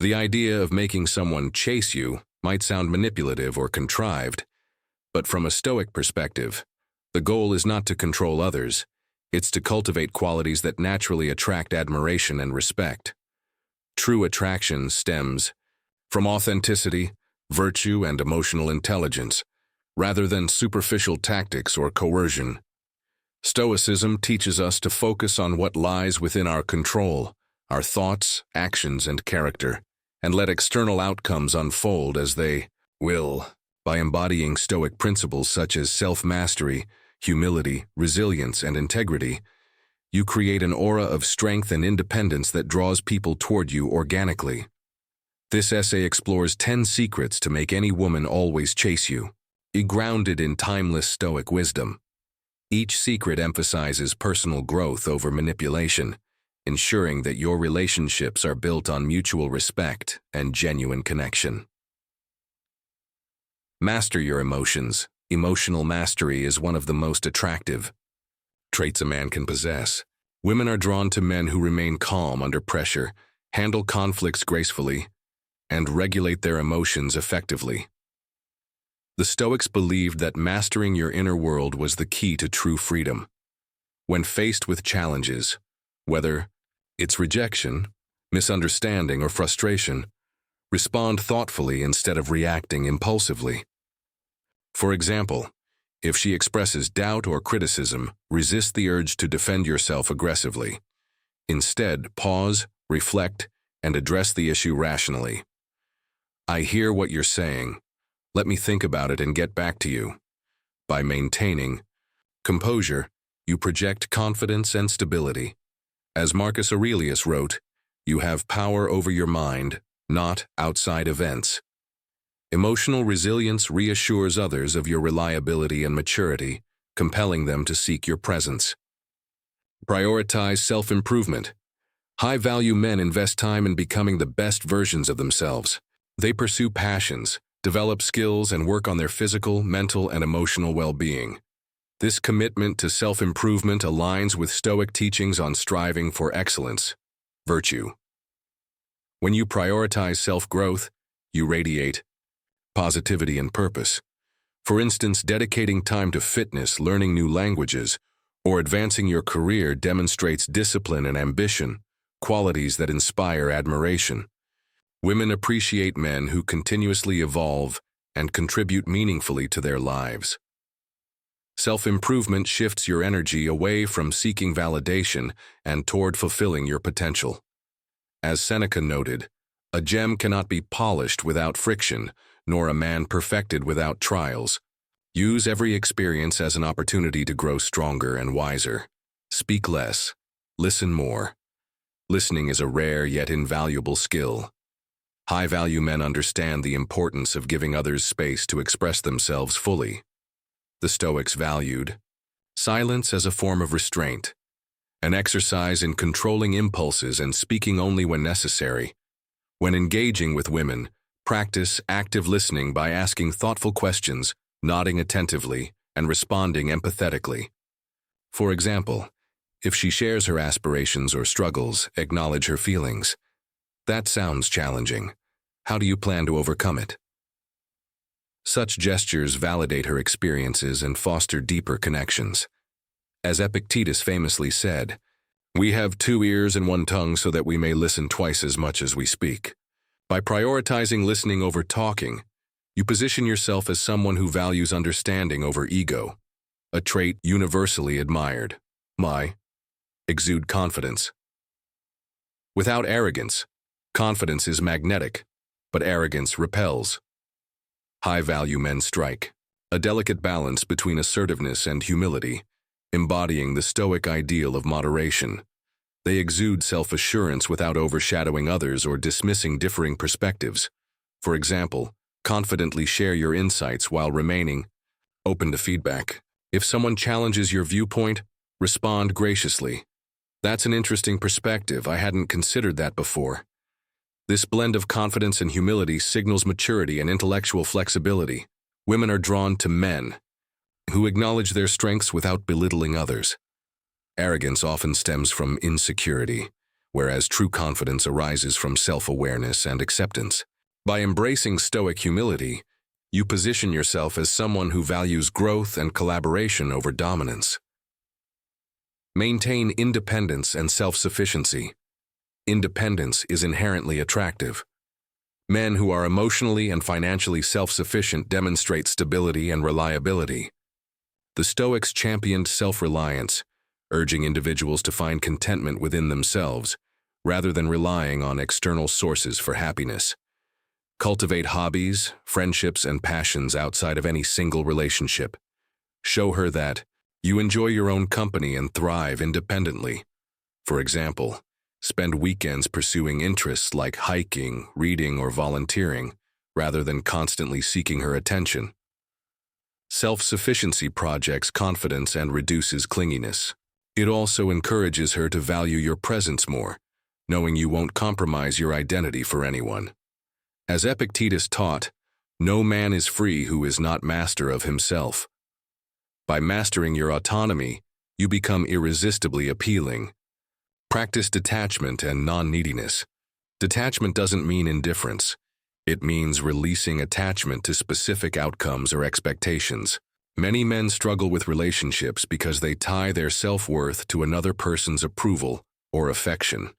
The idea of making someone chase you might sound manipulative or contrived, but from a Stoic perspective, the goal is not to control others, it's to cultivate qualities that naturally attract admiration and respect. True attraction stems from authenticity, virtue, and emotional intelligence, rather than superficial tactics or coercion. Stoicism teaches us to focus on what lies within our control, our thoughts, actions, and character, and let external outcomes unfold as they will. By embodying Stoic principles such as self-mastery, humility, resilience, and integrity, you create an aura of strength and independence that draws people toward you organically. This essay explores 10 secrets to make any woman always chase you, grounded in timeless Stoic wisdom. Each secret emphasizes personal growth over manipulation, ensuring that your relationships are built on mutual respect and genuine connection. Master your emotions. Emotional mastery is one of the most attractive traits a man can possess. Women are drawn to men who remain calm under pressure, handle conflicts gracefully, and regulate their emotions effectively. The Stoics believed that mastering your inner world was the key to true freedom. When faced with challenges, whether it's rejection, misunderstanding, or frustration, respond thoughtfully instead of reacting impulsively. For example, if she expresses doubt or criticism, resist the urge to defend yourself aggressively. Instead, pause, reflect, and address the issue rationally. I hear what you're saying. Let me think about it and get back to you. By maintaining composure, you project confidence and stability. As Marcus Aurelius wrote, you have power over your mind, not outside events. Emotional resilience reassures others of your reliability and maturity, compelling them to seek your presence. Prioritize self-improvement. High-value men invest time in becoming the best versions of themselves. They pursue passions, develop skills, and work on their physical, mental, and emotional well-being. This commitment to self-improvement aligns with Stoic teachings on striving for excellence, virtue. When you prioritize self-growth, you radiate positivity and purpose. For instance, dedicating time to fitness, learning new languages, or advancing your career demonstrates discipline and ambition, qualities that inspire admiration. Women appreciate men who continuously evolve and contribute meaningfully to their lives. Self-improvement shifts your energy away from seeking validation and toward fulfilling your potential. As Seneca noted, a gem cannot be polished without friction, nor a man perfected without trials. Use every experience as an opportunity to grow stronger and wiser. Speak less. Listen more. Listening is a rare yet invaluable skill. High-value men understand the importance of giving others space to express themselves fully. The Stoics valued silence as a form of restraint, an exercise in controlling impulses and speaking only when necessary. When engaging with women, practice active listening by asking thoughtful questions, nodding attentively, and responding empathetically. For example, if she shares her aspirations or struggles, acknowledge her feelings. That sounds challenging. How do you plan to overcome it? Such gestures validate her experiences and foster deeper connections. As Epictetus famously said, "We have 2 ears and 1 tongue so that we may listen twice as much as we speak." By prioritizing listening over talking, you position yourself as someone who values understanding over ego, a trait universally admired. Exude confidence. Without arrogance, confidence is magnetic, but arrogance repels. High-value men strike a delicate balance between assertiveness and humility, embodying the Stoic ideal of moderation. They exude self-assurance without overshadowing others or dismissing differing perspectives. For example, confidently share your insights while remaining open to feedback. If someone challenges your viewpoint, respond graciously. That's an interesting perspective. I hadn't considered that before. This blend of confidence and humility signals maturity and intellectual flexibility. Women are drawn to men who acknowledge their strengths without belittling others. Arrogance often stems from insecurity, whereas true confidence arises from self-awareness and acceptance. By embracing Stoic humility, you position yourself as someone who values growth and collaboration over dominance. Maintain independence and self-sufficiency. Independence is inherently attractive. Men who are emotionally and financially self-sufficient demonstrate stability and reliability. The Stoics championed self-reliance, urging individuals to find contentment within themselves, rather than relying on external sources for happiness. Cultivate hobbies, friendships, and passions outside of any single relationship. Show her that you enjoy your own company and thrive independently. For example, spend weekends pursuing interests like hiking, reading, or volunteering, rather than constantly seeking her attention. Self-sufficiency projects confidence and reduces clinginess. It also encourages her to value your presence more, knowing you won't compromise your identity for anyone. As Epictetus taught, no man is free who is not master of himself. By mastering your autonomy, you become irresistibly appealing. Practice detachment and non-neediness. Detachment doesn't mean indifference. It means releasing attachment to specific outcomes or expectations. Many men struggle with relationships because they tie their self-worth to another person's approval or affection.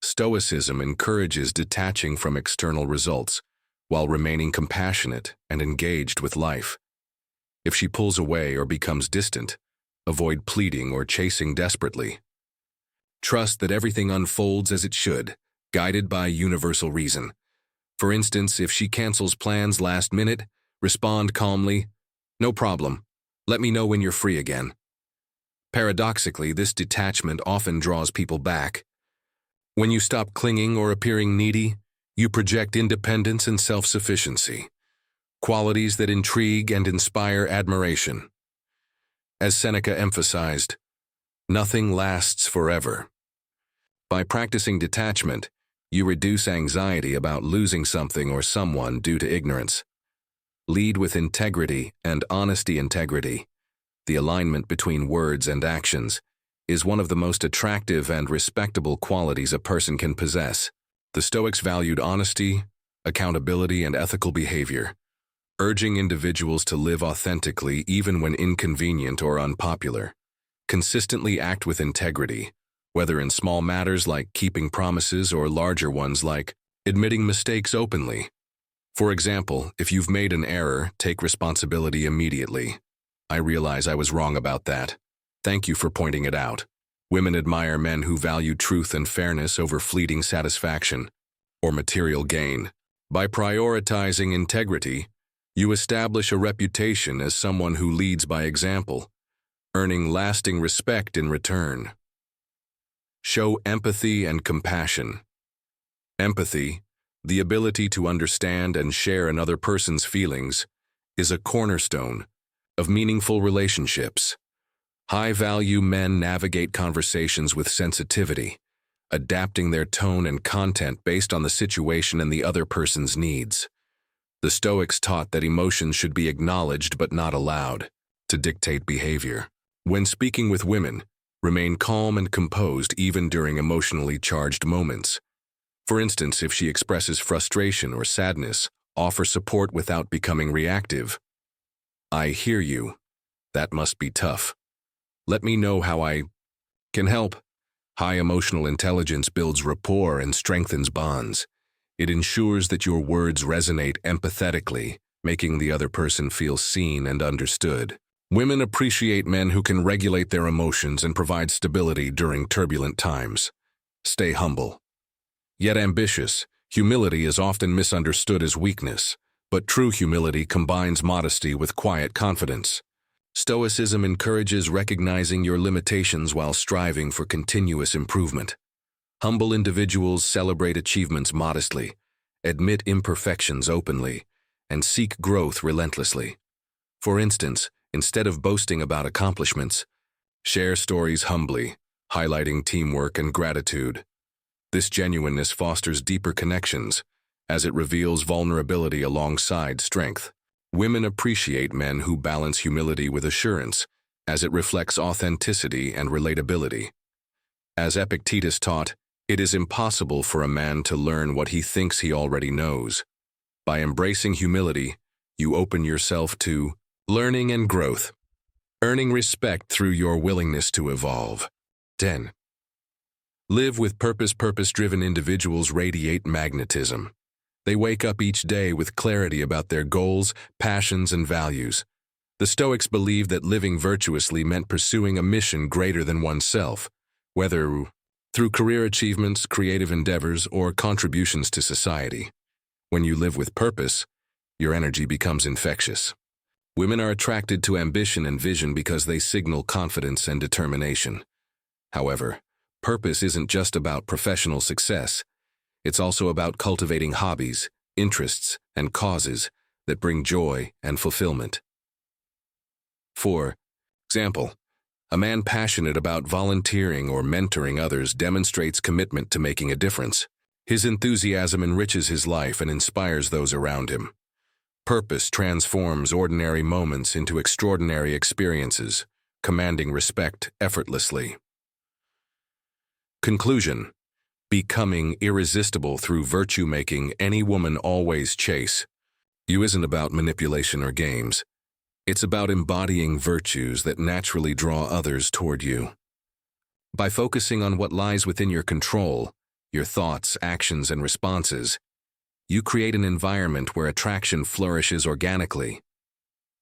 Stoicism encourages detaching from external results while remaining compassionate and engaged with life. If she pulls away or becomes distant, avoid pleading or chasing desperately. Trust that everything unfolds as it should, guided by universal reason. For instance, if she cancels plans last minute, respond calmly, "No problem. Let me know when you're free again." Paradoxically, this detachment often draws people back. When you stop clinging or appearing needy, you project independence and self-sufficiency, qualities that intrigue and inspire admiration. As Seneca emphasized, nothing lasts forever. By practicing detachment, you reduce anxiety about losing something or someone due to ignorance. Lead with integrity and honesty. Integrity, the alignment between words and actions, is one of the most attractive and respectable qualities a person can possess. The Stoics valued honesty, accountability, and ethical behavior, urging individuals to live authentically even when inconvenient or unpopular. Consistently act with integrity, whether in small matters like keeping promises or larger ones like admitting mistakes openly. For example, if you've made an error, take responsibility immediately. "I realize I was wrong about that. Thank you for pointing it out." Women admire men who value truth and fairness over fleeting satisfaction or material gain. By prioritizing integrity, you establish a reputation as someone who leads by example, earning lasting respect in return. Show empathy and compassion. Empathy, the ability to understand and share another person's feelings, is a cornerstone of meaningful relationships. High-value men navigate conversations with sensitivity, adapting their tone and content based on the situation and the other person's needs. The Stoics taught that emotions should be acknowledged but not allowed to dictate behavior. When speaking with women, remain calm and composed even during emotionally charged moments. For instance, if she expresses frustration or sadness, offer support without becoming reactive. "I hear you. That must be tough. Let me know how I can help." High emotional intelligence builds rapport and strengthens bonds. It ensures that your words resonate empathetically, making the other person feel seen and understood. Women appreciate men who can regulate their emotions and provide stability during turbulent times. Stay humble. Yet ambitious, humility is often misunderstood as weakness, but true humility combines modesty with quiet confidence. Stoicism encourages recognizing your limitations while striving for continuous improvement. Humble individuals celebrate achievements modestly, admit imperfections openly, and seek growth relentlessly. For instance, instead of boasting about accomplishments, share stories humbly, highlighting teamwork and gratitude. This genuineness fosters deeper connections, as it reveals vulnerability alongside strength. Women appreciate men who balance humility with assurance, as it reflects authenticity and relatability. As Epictetus taught, It is impossible for a man to learn what he thinks he already knows. By embracing humility, you open yourself to learning and growth, earning respect through your willingness to evolve. 10. Live with purpose. Purpose-driven individuals radiate magnetism. They wake up each day with clarity about their goals, passions, and values. The Stoics believed that living virtuously meant pursuing a mission greater than oneself, whether through career achievements, creative endeavors, or contributions to society. When you live with purpose, your energy becomes infectious. Women are attracted to ambition and vision because they signal confidence and determination. However, purpose isn't just about professional success. It's also about cultivating hobbies, interests, and causes that bring joy and fulfillment. For example, a man passionate about volunteering or mentoring others demonstrates commitment to making a difference. His enthusiasm enriches his life and inspires those around him. Purpose transforms ordinary moments into extraordinary experiences, commanding respect effortlessly. Conclusion: becoming irresistible through virtue-making any woman always chase you isn't about manipulation or games. It's about embodying virtues that naturally draw others toward you. By focusing on what lies within your control, your thoughts, actions, and responses, you create an environment where attraction flourishes organically.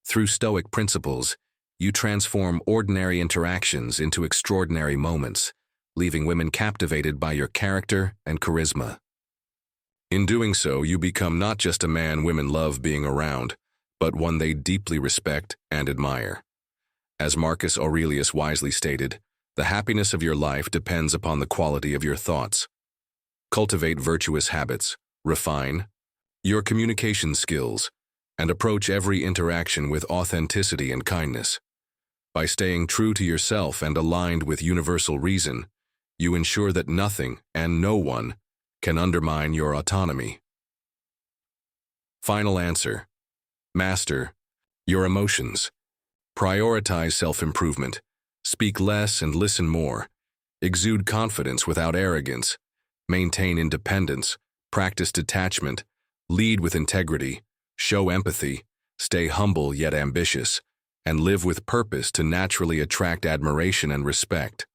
Through Stoic principles, you transform ordinary interactions into extraordinary moments, leaving women captivated by your character and charisma. In doing so, you become not just a man women love being around, but one they deeply respect and admire. As Marcus Aurelius wisely stated, the happiness of your life depends upon the quality of your thoughts. Cultivate virtuous habits, refine your communication skills, and approach every interaction with authenticity and kindness. By staying true to yourself and aligned with universal reason, you ensure that nothing and no one can undermine your autonomy. Final answer: master your emotions. Prioritize self-improvement. Speak less and listen more. Exude confidence without arrogance. Maintain independence. Practice detachment. Lead with integrity. Show empathy. Stay humble yet ambitious. And live with purpose to naturally attract admiration and respect.